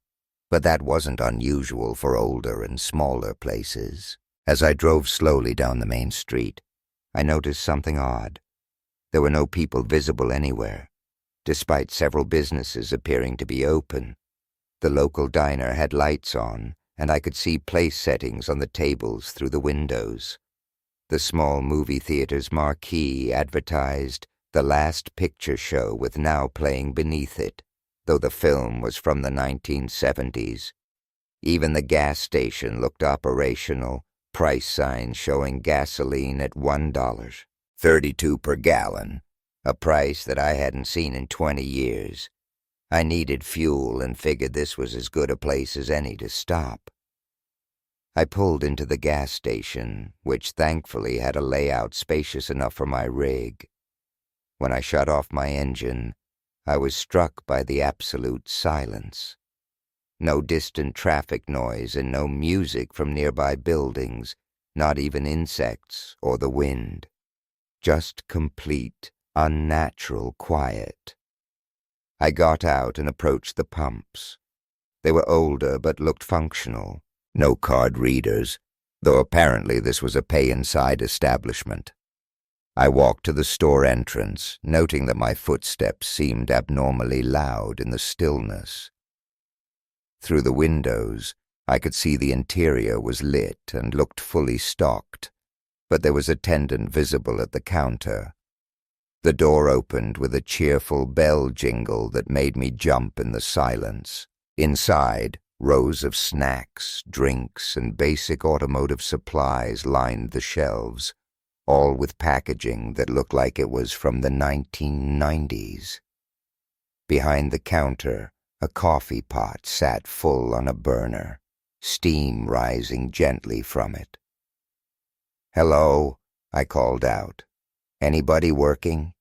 but that wasn't unusual for older and smaller places. As I drove slowly down the main street, I noticed something odd. There were no people visible anywhere, despite several businesses appearing to be open. The local diner had lights on, and I could see place settings on the tables through the windows. The small movie theater's marquee advertised The Last Picture Show with Now playing beneath it, though the film was from the 1970s. Even the gas station looked operational, price signs showing gasoline at $1.32 per gallon, a price that I hadn't seen in 20 years. I needed fuel and figured this was as good a place as any to stop. I pulled into the gas station, which thankfully had a layout spacious enough for my rig. When I shut off my engine, I was struck by the absolute silence. No distant traffic noise and no music from nearby buildings, not even insects or the wind. Just complete, unnatural quiet. I got out and approached the pumps. They were older but looked functional. No card readers, though apparently this was a pay-inside establishment. I walked to the store entrance, noting that my footsteps seemed abnormally loud in the stillness. Through the windows, I could see the interior was lit and looked fully stocked, but there was a attendant visible at the counter. The door opened with a cheerful bell jingle that made me jump in the silence. Inside, rows of snacks, drinks, and basic automotive supplies lined the shelves, all with packaging that looked like it was from the 1990s. Behind the counter, a coffee pot sat full on a burner, steam rising gently from it. "Hello," I called out. "Anybody working?"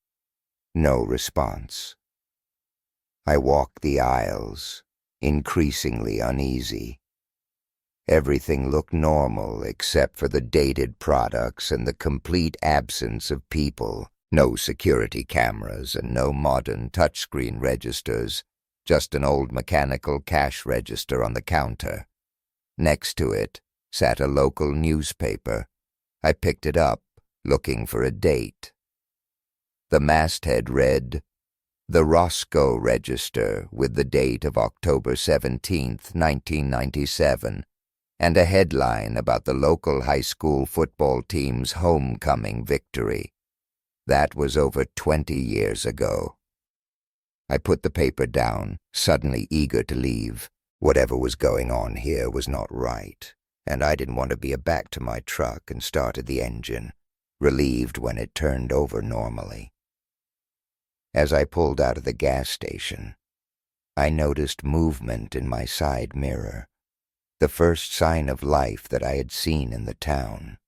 No response. I walked the aisles, increasingly uneasy. Everything looked normal except for the dated products and the complete absence of people. No security cameras and no modern touchscreen registers, just an old mechanical cash register on the counter. Next to it sat a local newspaper. I picked it up, looking for a date. The masthead read, "The Roscoe Register," with the date of October 17th, 1997, and a headline about the local high school football team's homecoming victory. That was over 20 years ago. I put the paper down, suddenly eager to leave. Whatever was going on here was not right, and I didn't want to be back to my truck and started the engine, relieved when it turned over normally. As I pulled out of the gas station, I noticed movement in my side mirror, the first sign of life that I had seen in the town.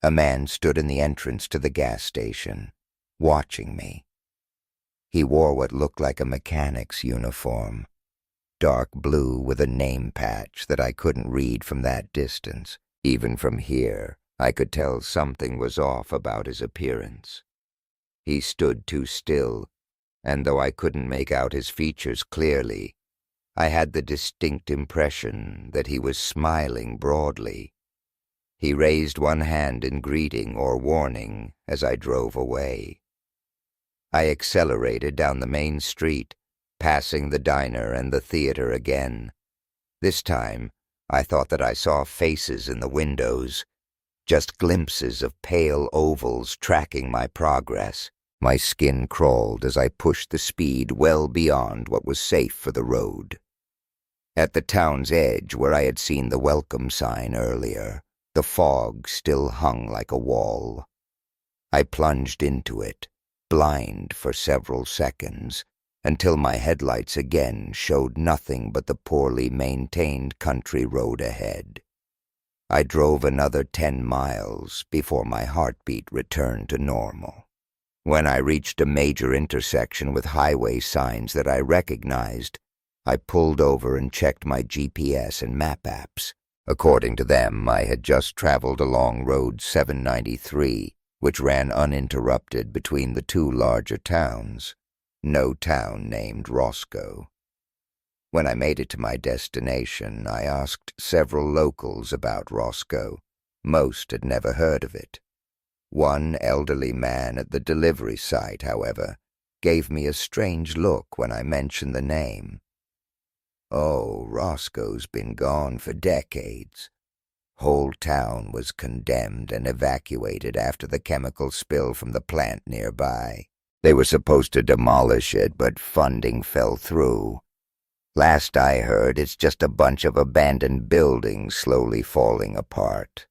A man stood in the entrance to the gas station, watching me. He wore what looked like a mechanic's uniform, dark blue with a name patch that I couldn't read from that distance. Even from here, I could tell something was off about his appearance. He stood too still, and though I couldn't make out his features clearly, I had the distinct impression that he was smiling broadly. He raised one hand in greeting or warning as I drove away. I accelerated down the main street, passing the diner and the theater again. This time, I thought that I saw faces in the windows, just glimpses of pale ovals tracking my progress. My skin crawled as I pushed the speed well beyond what was safe for the road. At the town's edge, where I had seen the welcome sign earlier, the fog still hung like a wall. I plunged into it, blind for several seconds, until my headlights again showed nothing but the poorly maintained country road ahead. I drove another 10 miles before my heartbeat returned to normal. When I reached a major intersection with highway signs that I recognized, I pulled over and checked my GPS and map apps. According to them, I had just traveled along Road 793, which ran uninterrupted between the two larger towns. No town named Roscoe. When I made it to my destination, I asked several locals about Roscoe. Most had never heard of it. One elderly man at the delivery site, however, gave me a strange look when I mentioned the name. "Oh, Roscoe's been gone for decades. Whole town was condemned and evacuated after the chemical spill from the plant nearby. They were supposed to demolish it, but funding fell through. Last I heard, it's just a bunch of abandoned buildings slowly falling apart.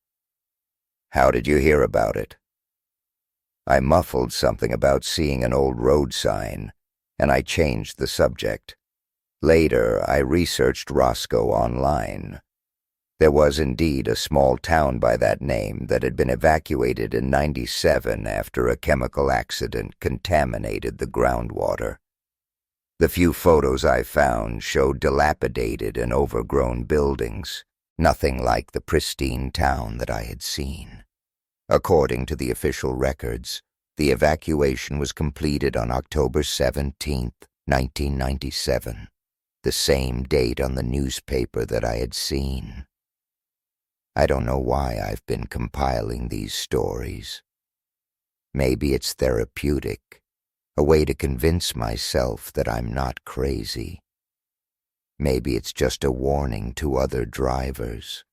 How did you hear about it? I muffled something about seeing an old road sign, and I changed the subject. Later, I researched Roscoe online. There was indeed a small town by that name that had been evacuated in '97 after a chemical accident contaminated the groundwater. The few photos I found showed dilapidated and overgrown buildings, nothing like the pristine town that I had seen. According to the official records, the evacuation was completed on October 17th, 1997, the same date on the newspaper that I had seen. I don't know why I've been compiling these stories. Maybe it's therapeutic, a way to convince myself that I'm not crazy. Maybe it's just a warning to other drivers.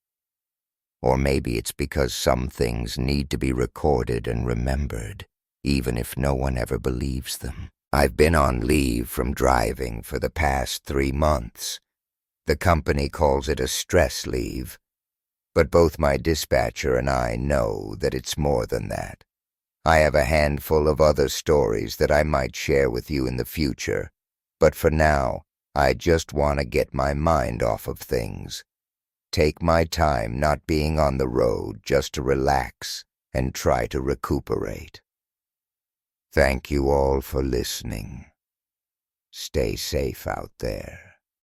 Or maybe it's because some things need to be recorded and remembered, even if no one ever believes them. I've been on leave from driving for the past 3 months. The company calls it a stress leave, but both my dispatcher and I know that it's more than that. I have a handful of other stories that I might share with you in the future, but for now, I just want to get my mind off of things. Take my time not being on the road just to relax and try to recuperate. Thank you all for listening. Stay safe out there.